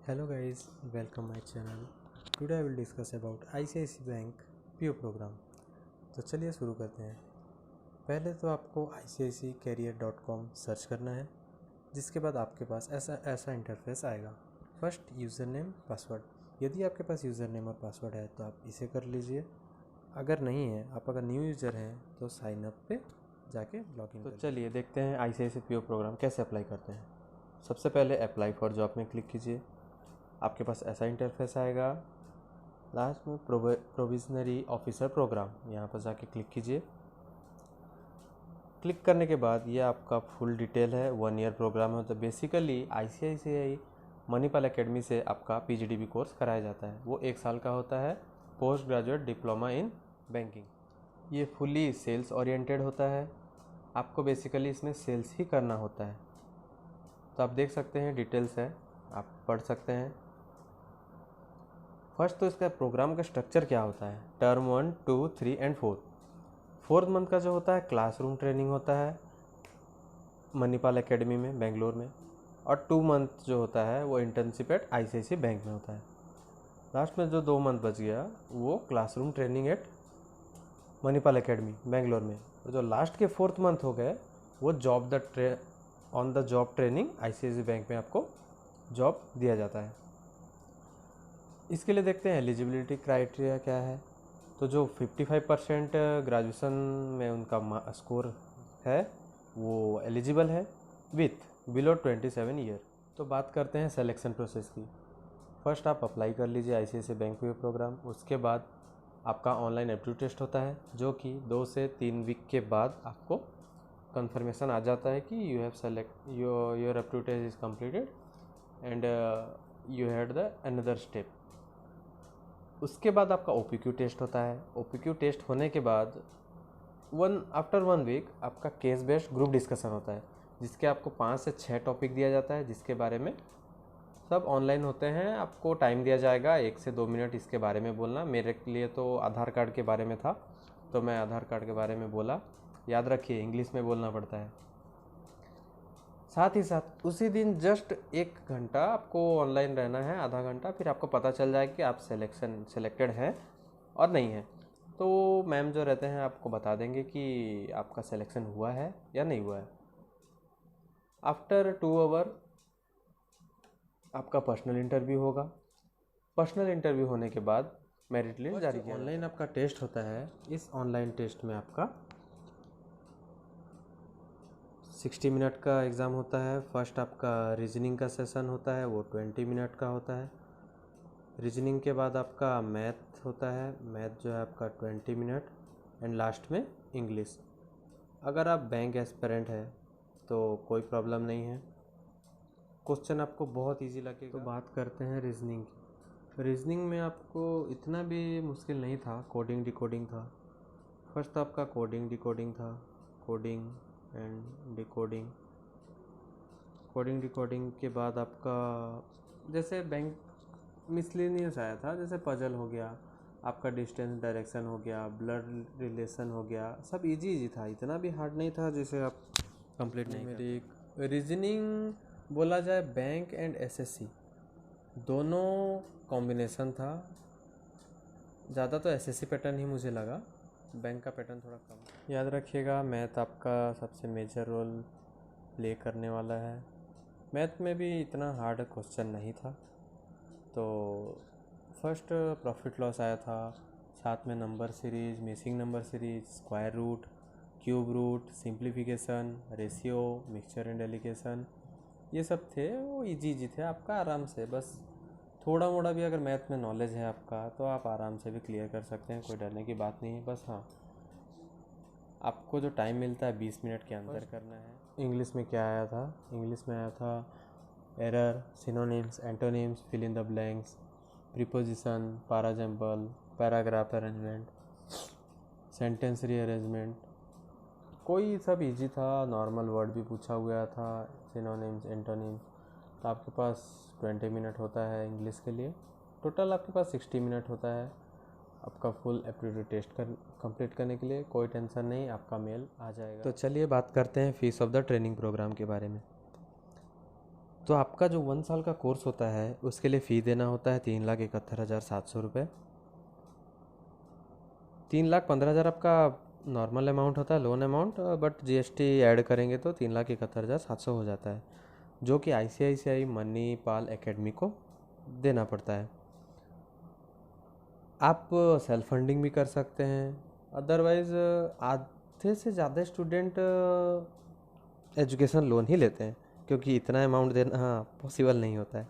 Hello guys, welcome my channel. Today I will discuss about ICICI bank PO programme. तो चलिए शुरू करते हैं। पहले तो आपको iciccarier.com सर्च करना है, जिसके बाद आपके पास ऐसा इंटरफेस आएगा। First user name password. यदि आपके पास यूज़र नेम और पासवर्ड है तो आप इसे कर लीजिए। अगर नहीं है, आप अगर न्यू यूज़र हैं तो साइन अप पे जाके लॉगिन। तो चलिए देखते हैं ICICI PO प्रोग्राम कैसे अप्लाई करते हैं। सबसे पहले अप्लाई फॉर जॉब में क्लिक कीजिए। आपके पास ऐसा इंटरफेस आएगा। लास्ट में प्रोविजनरी ऑफिसर प्रोग्राम, यहाँ पर जाके क्लिक कीजिए। क्लिक करने के बाद ये आपका फुल डिटेल है। 1 ईयर प्रोग्राम है। तो बेसिकली ICICI मणिपाल एकेडमी से आपका PGDB कोर्स कराया जाता है। वो 1 साल का होता है, post graduate diploma in banking. ये फुली सेल्स ओरिएंटेड होता है। आपको बेसिकली इसमें सेल्स ही करना होता है। तो आप देख सकते हैं, डिटेल्स है, आप पढ़ सकते हैं। फर्स्ट तो इसका प्रोग्राम का स्ट्रक्चर क्या होता है। टर्म 1, 2, 3 एंड 4 मंथ का जो होता है क्लासरूम ट्रेनिंग होता है मणिपाल एकेडमी में बेंगलोर में, और 2 मंथ जो होता है वो इंटर्नशिप एट ICICI बैंक में होता है। लास्ट में जो 2 मंथ बच गया वो classroom training at Manipal academy Bangalore में। और जो लास्ट के 4th मंथ हो गए वो on the job training ICICI bank में आपको जॉब दिया जाता है। इसके लिए देखते हैं एलिजिबिलिटी क्राइटेरिया क्या है। तो जो 55% ग्रेजुएशन में उनका स्कोर है वो एलिजिबल है विथ बिलो 27 ईयर। तो बात करते हैं सिलेक्शन प्रोसेस की। फर्स्ट आप अप्लाई कर लीजिए ICICI बैंक में प्रोग्राम। उसके बाद आपका ऑनलाइन एप्टीट्यूड टेस्ट होता है, जो कि 2 से 3 वीक के बाद आपको कंफर्मेशन आ जाता है कि you have select your aptitude test is completed and you had the another step. उसके बाद आपका OPQ टेस्ट होता है। OPQ टेस्ट होने के बाद आफ्टर 1 वीक आपका केस बेस्ड ग्रुप डिस्कशन होता है, जिसके आपको 5 से 6 टॉपिक दिया जाता है, जिसके बारे में सब ऑनलाइन होते हैं। आपको टाइम दिया जाएगा 1 से 2 मिनट इसके बारे में बोलना। मेरे लिए तो आधार कार्ड के बारे में था, तो मैं आधार कार्ड के बारे में बोला। याद रखिए, इंग्लिश में बोलना पड़ता है। साथ ही साथ उसी दिन जस्ट 1 घंटा आपको ऑनलाइन रहना है, आधा घंटा, फिर आपको पता चल जाएगा कि आप सेलेक्टेड हैं और नहीं है। तो मैम जो रहते हैं आपको बता देंगे कि आपका सिलेक्शन हुआ है या नहीं हुआ है। आफ्टर 2 आवर आपका पर्सनल इंटरव्यू होगा। पर्सनल इंटरव्यू होने के बाद मेरिट लिस्ट जारी किया। ऑनलाइन आपका टेस्ट होता है। इस ऑनलाइन टेस्ट में आपका 60 मिनट का एग्ज़ाम होता है। फर्स्ट आपका रीजनिंग का सेशन होता है, वो 20 मिनट का होता है। रीजनिंग के बाद आपका मैथ होता है। मैथ जो है आपका 20 मिनट, एंड लास्ट में इंग्लिश। अगर आप बैंक एस्पिरेंट है तो कोई प्रॉब्लम नहीं है, क्वेश्चन आपको बहुत इजी लगेगा। तो बात करते हैं रीजनिंग की। रीजनिंग में आपको इतना भी मुश्किल नहीं था, कोडिंग डिकोडिंग था। फर्स्ट आपका कोडिंग डिकोडिंग था, coding and decoding. Coding decoding के बाद आपका जैसे बैंक मिसलेनियस आया था, जैसे पजल हो गया, आपका डिस्टेंस डायरेक्शन हो गया, ब्लड रिलेशन हो गया, सब इजी था, इतना भी हार्ड नहीं था जिसे आप कंप्लीट नहीं। मेरी रीजनिंग बोला जाए बैंक एंड SSC दोनों कॉम्बिनेशन था। ज़्यादा तो SSC पैटर्न ही मुझे लगा, बैंक का पैटर्न थोड़ा कम। याद रखिएगा, मैथ आपका सबसे मेजर रोल प्ले करने वाला है। मैथ में भी इतना हार्ड क्वेश्चन नहीं था। तो फर्स्ट प्रॉफिट लॉस आया था, साथ में number series, missing number series, square root, cube root, simplification, ratio, mixture and alligation, ये सब थे। वो इजी थे, आपका आराम से, बस थोड़ा मोड़ा भी अगर मैथ में नॉलेज है आपका तो आप आराम से भी क्लियर कर सकते हैं, कोई डरने की बात नहीं है। बस हाँ, आपको जो टाइम मिलता है 20 मिनट के अंदर करना है। इंग्लिश में क्या आया था? इंग्लिश में आया था error, synonyms, antonyms, fill in the blanks, preposition, parajumble, paragraph arrangement, sentence rearrangement. कोई सब इजी था। नॉर्मल वर्ड भी पूछा हुआ था, सिनोनिम्स, एंटोनिम्स। तो आपके पास 20 मिनट होता है इंग्लिश के लिए। टोटल आपके पास 60 मिनट होता है आपका फुल एप्टीट्यूड टेस्ट कंप्लीट करने के लिए। कोई टेंशन नहीं, आपका मेल आ जाएगा। तो चलिए बात करते हैं fees of the training programme के बारे में। तो आपका जो 1 साल का कोर्स होता है उसके लिए फ़ी देना होता है 3,71,700 रुपये। 3,15,000 आपका नॉर्मल अमाउंट होता है, loan amount, but GST add करेंगे तो 3,71,700 हो जाता है, जो कि ICICI मणिपाल एकेडमी को देना पड़ता है। आप सेल्फ फंडिंग भी कर सकते हैं, अदरवाइज़ आधे से ज़्यादा स्टूडेंट एजुकेशन लोन ही लेते हैं, क्योंकि इतना अमाउंट देना पॉसिबल नहीं होता है।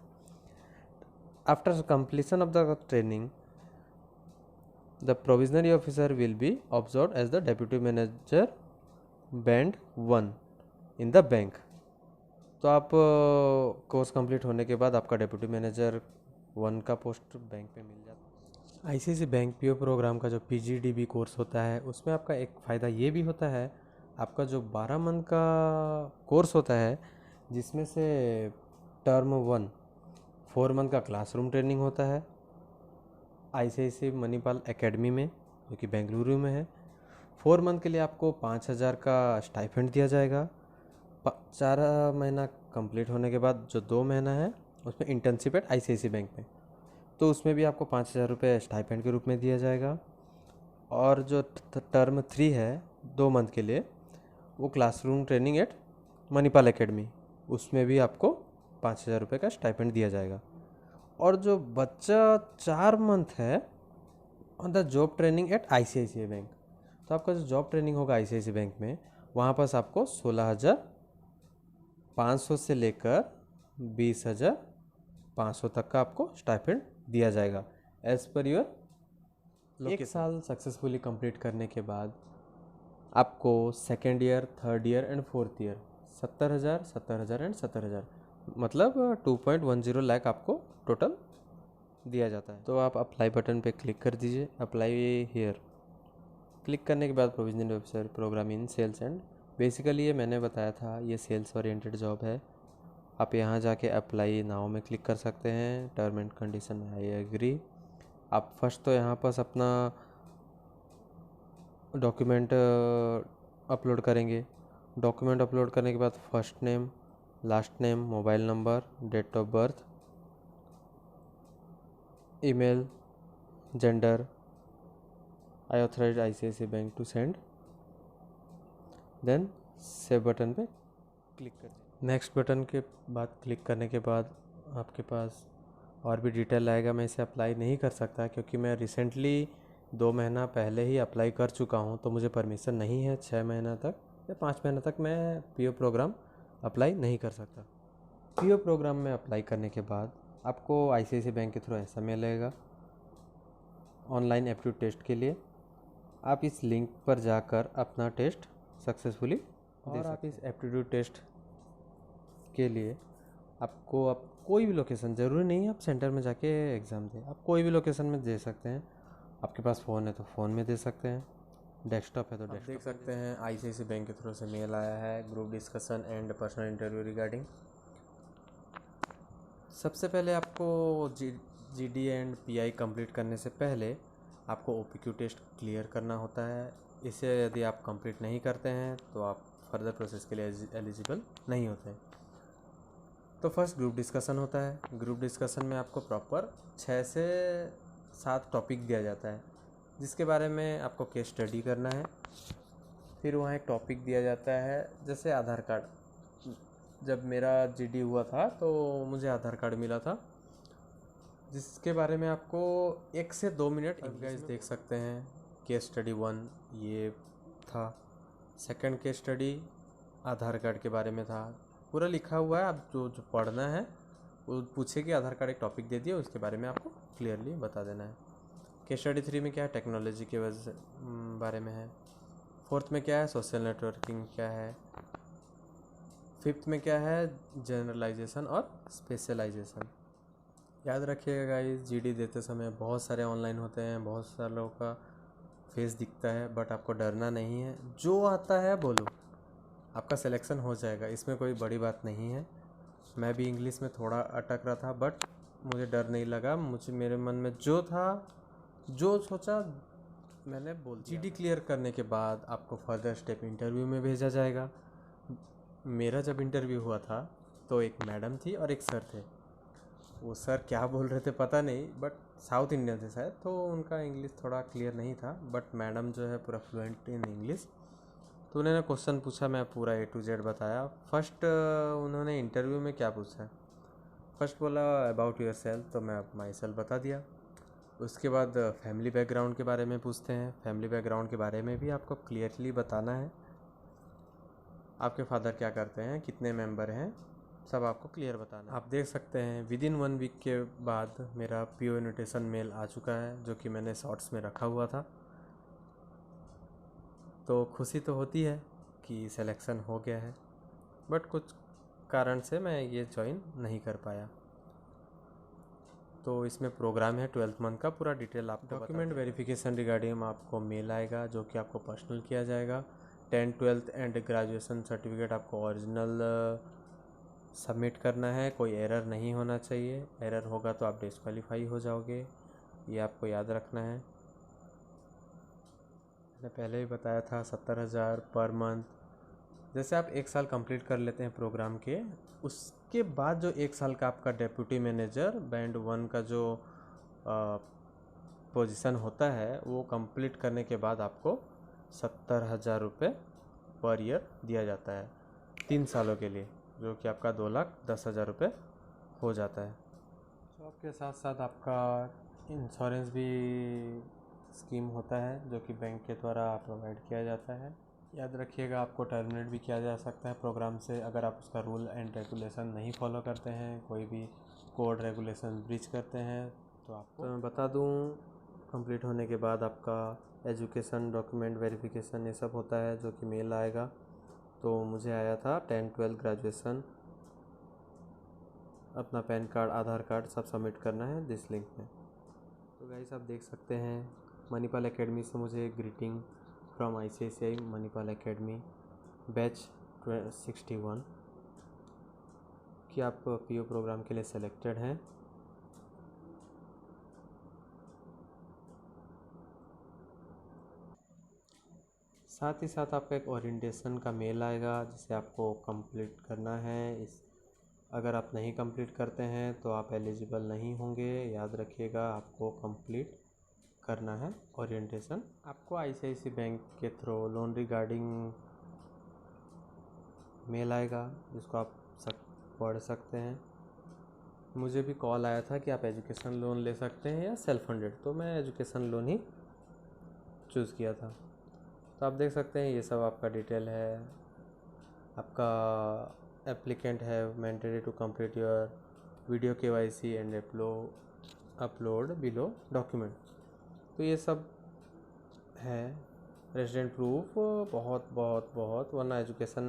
After completion of the training the provisionary officer will be observed as the deputy manager band 1 in the bank। तो आप कोर्स कंप्लीट होने के बाद आपका डेप्यूटी मैनेजर 1 का पोस्ट बैंक पे मिल जाता है। ICICI बैंक PO प्रोग्राम का जो PGDB कोर्स होता है उसमें आपका एक फ़ायदा ये भी होता है, आपका जो 12 मंथ का कोर्स होता है जिसमें से टर्म 1 4 मंथ का क्लासरूम ट्रेनिंग होता है ICICI मणिपाल एकेडमी में, जो कि बेंगलुरु में है। 4 मंथ के लिए आपको 5,000 का स्टाइपेंड दिया जाएगा। 4 महीना कंप्लीट होने के बाद जो 2 महीना है उसमें इंटर्नशिप एट ICICI बैंक में, तो उसमें भी आपको 5,000 रुपये स्टाइपेंड के रूप में दिया जाएगा। और जो टर्म 3 है 2 मंथ के लिए, वो classroom training at Manipal academy, उसमें भी आपको 5,000 रुपये का स्टाइपेंड दिया जाएगा। और जो बच्चा 4 मंथ है on the job training at ICICI bank, तो आपका जो जॉब ट्रेनिंग होगा ICICI बैंक में, वहाँ पास आपको 16,500 से लेकर 20,500 तक का आपको स्टाइपेंड दिया जाएगा एज पर योर। 1 साल सक्सेसफुली कंप्लीट करने के बाद आपको second year, third year and fourth year 70,000, 70,000 and 70,000, मतलब 2.10 लाख आपको टोटल दिया जाता है। तो आप अप्लाई बटन पे क्लिक कर दीजिए, अप्लाई हियर। क्लिक करने के बाद provisional officer programme in sales and, basically ये मैंने बताया था, ये सेल्स ओरिएंटेड जॉब है। आप यहाँ जाके अप्लाई नाउ में क्लिक कर सकते हैं, term and condition I agree. आप फर्स्ट तो यहाँ पर अपना डॉक्यूमेंट अपलोड करेंगे। डॉक्यूमेंट अपलोड करने के बाद first name, last name, mobile number, date of birth, email, gender, I authorize ICICI bank to send, then save button पे क्लिक कर दीजिए। नेक्स्ट बटन के बाद क्लिक करने के बाद आपके पास और भी डिटेल आएगा। मैं इसे अप्लाई नहीं कर सकता क्योंकि मैं रिसेंटली 2 महीना पहले ही अप्लाई कर चुका हूँ, तो मुझे परमिशन नहीं है 6 महीना तक या 5 महीना तक मैं PO प्रोग्राम अप्लाई नहीं कर सकता। PO प्रोग्राम में अप्लाई करने के बाद आपको ICICI बैंक के थ्रू ऐसा मिलेगा ऑनलाइन एप्टीट्यूड टेस्ट के लिए। आप इस लिंक पर जाकर अपना टेस्ट सक्सेसफुली दे सकते हैं। और आप इस एप्टीट्यूड टेस्ट के लिए आपको आप कोई भी लोकेशन, ज़रूरी नहीं है आप सेंटर में जाके एग्ज़ाम दें, आप कोई भी लोकेशन में दे सकते हैं। आपके पास फ़ोन है तो फ़ोन में दे सकते हैं, डेस्कटॉप है तो डेस्कटॉप देख सकते हैं। ICICI बैंक के थ्रू से मेल आया है, group discussion and personal interview regarding. सबसे पहले आपको GD एंड PI कंप्लीट करने से पहले आपको OPQ टेस्ट क्लियर करना होता है। इसे यदि आप कंप्लीट नहीं करते हैं तो आप फर्दर प्रोसेस के लिए एलिजिबल नहीं होते। तो फर्स्ट ग्रुप डिस्कशन होता है। ग्रुप डिस्कशन में आपको प्रॉपर 6 से 7 टॉपिक दिया जाता है, जिसके बारे में आपको केस स्टडी करना है। फिर वहाँ एक टॉपिक दिया जाता है, जैसे आधार कार्ड। जब मेरा GD हुआ था तो मुझे आधार कार्ड मिला था, जिसके बारे में आपको 1 से 2 मिनट गाइस देख सकते हैं। केस स्टडी 1 ये था। सेकंड केस स्टडी आधार कार्ड के बारे में था, पूरा लिखा हुआ है। आप जो पढ़ना है वो पूछे कि आधार कार्ड एक टॉपिक दे दिए, उसके बारे में आपको क्लियरली बता देना है। केस स्टडी 3 में क्या है, टेक्नोलॉजी के बारे में है। फोर्थ में क्या है, सोशल नेटवर्किंग क्या है। फिफ्थ में क्या है, जनरलाइजेशन और स्पेशलाइजेशन। याद रखिएगा गाइस, GD देते समय बहुत सारे ऑनलाइन होते हैं, बहुत सारे लोगों का फेस दिखता है, बट आपको डरना नहीं है। जो आता है बोलो, आपका सिलेक्शन हो जाएगा, इसमें कोई बड़ी बात नहीं है। मैं भी इंग्लिश में थोड़ा अटक रहा था, बट मुझे डर नहीं लगा। मुझे मेरे मन में जो था, जो सोचा, मैंने बोल दिया। GD क्लियर करने के बाद आपको फर्दर स्टेप इंटरव्यू में भेजा जाएगा। मेरा जब इंटरव्यू हुआ था तो एक मैडम थी और एक सर थे। वो सर क्या बोल रहे थे पता नहीं, बट साउथ इंडियन थे शायद, तो उनका इंग्लिश थोड़ा क्लियर नहीं था, बट मैडम जो है पूरा फ्लुएंट इन इंग्लिश। तो उन्होंने क्वेश्चन पूछा, मैं पूरा A to Z बताया। फर्स्ट उन्होंने इंटरव्यू में क्या पूछा है, फर्स्ट बोला अबाउट योर सेल्फ, तो मैं माई सेल्फ बता दिया। उसके बाद फैमिली बैकग्राउंड के बारे में पूछते हैं। फैमिली बैकग्राउंड के बारे में भी आपको क्लियरली बताना है। आपके फादर क्या करते हैं, कितने मेंबर हैं, सब आपको क्लियर बताना है। आप देख सकते हैं विदिन 1 वीक के बाद मेरा PO इन्विटेशन मेल आ चुका है, जो कि मैंने शॉर्ट्स में रखा हुआ था। तो खुशी तो होती है कि सिलेक्शन हो गया है, बट कुछ कारण से मैं ये ज्वाइन नहीं कर पाया। तो इसमें प्रोग्राम है 12th मंथ का, पूरा डिटेल आपको डॉक्यूमेंट वेरिफिकेशन रिगार्डिंग आपको मेल आएगा, जो कि आपको पर्सनल किया जाएगा। 10th 12th and graduation certificate आपको ओरिजिनल सबमिट करना है, कोई एरर नहीं होना चाहिए। एरर होगा तो आप डिस्क्वालीफाई हो जाओगे, ये आपको याद रखना है। मैंने पहले ही बताया था 70,000 पर मंथ। जैसे आप 1 साल कंप्लीट कर लेते हैं प्रोग्राम के, उसके बाद जो 1 साल का आपका डेप्यूटी मैनेजर बैंड 1 का जो पोजीशन होता है, वो कंप्लीट करने के बाद आपको 70,000 रुपये पर ईयर दिया जाता है 3 सालों के लिए, जो कि आपका 2,10,000 रुपये हो जाता है। जॉब के साथ साथ आपका इंश्योरेंस भी स्कीम होता है, जो कि बैंक के द्वारा प्रोवाइड किया जाता है। याद रखिएगा, आपको टर्मिनेट भी किया जा सकता है प्रोग्राम से, अगर आप उसका रूल एंड रेगुलेशन नहीं फॉलो करते हैं, कोई भी कोड रेगुलेशन ब्रीच करते हैं तो आपको। तो मैं बता दूं, कंप्लीट होने के बाद आपका एजुकेशन डॉक्यूमेंट वेरिफिकेशन ये सब होता है, जो कि मेल आएगा। तो मुझे आया था 10th 12th ग्रेजुएशन, अपना पैन कार्ड, आधार कार्ड सब सबमिट करना है दिस लिंक में। तो गाइस आप देख सकते हैं मणिपाल एकेडमी से मुझे greeting from ICICI Manipal academy batch 61 कि आप PO प्रोग्राम के लिए सेलेक्टेड हैं। साथ ही साथ आपका एक ओरिएंटेशन का मेल आएगा, जिसे आपको कंप्लीट करना है। अगर आप नहीं कंप्लीट करते हैं तो आप एलिजिबल नहीं होंगे। याद रखिएगा, आपको कंप्लीट करना है ओरिएंटेशन। आपको ICICI बैंक के थ्रू लोन रिगार्डिंग मेल आएगा, जिसको आप पढ़ सकते हैं। मुझे भी कॉल आया था कि आप एजुकेशन लोन ले सकते हैं या सेल्फ फंडेड, तो मैं एजुकेशन लोन ही चूज़ किया था। तो आप देख सकते हैं ये सब आपका डिटेल है। आपका एप्लीकेंट है mandatory to complete your video KYC and upload below document. तो ये सब है। रेजिडेंट प्रूफ बहुत बहुत बहुत, वरना एजुकेशन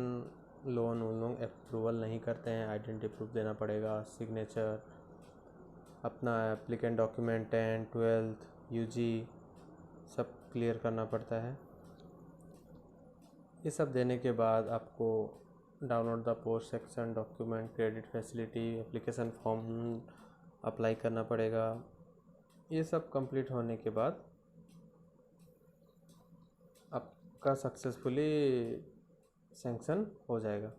लोन उन लोग अप्रूवल नहीं करते हैं। आइडेंटिटी प्रूफ देना पड़ेगा, सिग्नेचर, अपना applicant document 10th 12th UG सब क्लियर करना पड़ता है। ये सब देने के बाद आपको download the post section document credit facility application form apply करना पड़ेगा। ये सब कंप्लीट होने के बाद आपका सक्सेसफुली सैंक्शन हो जाएगा।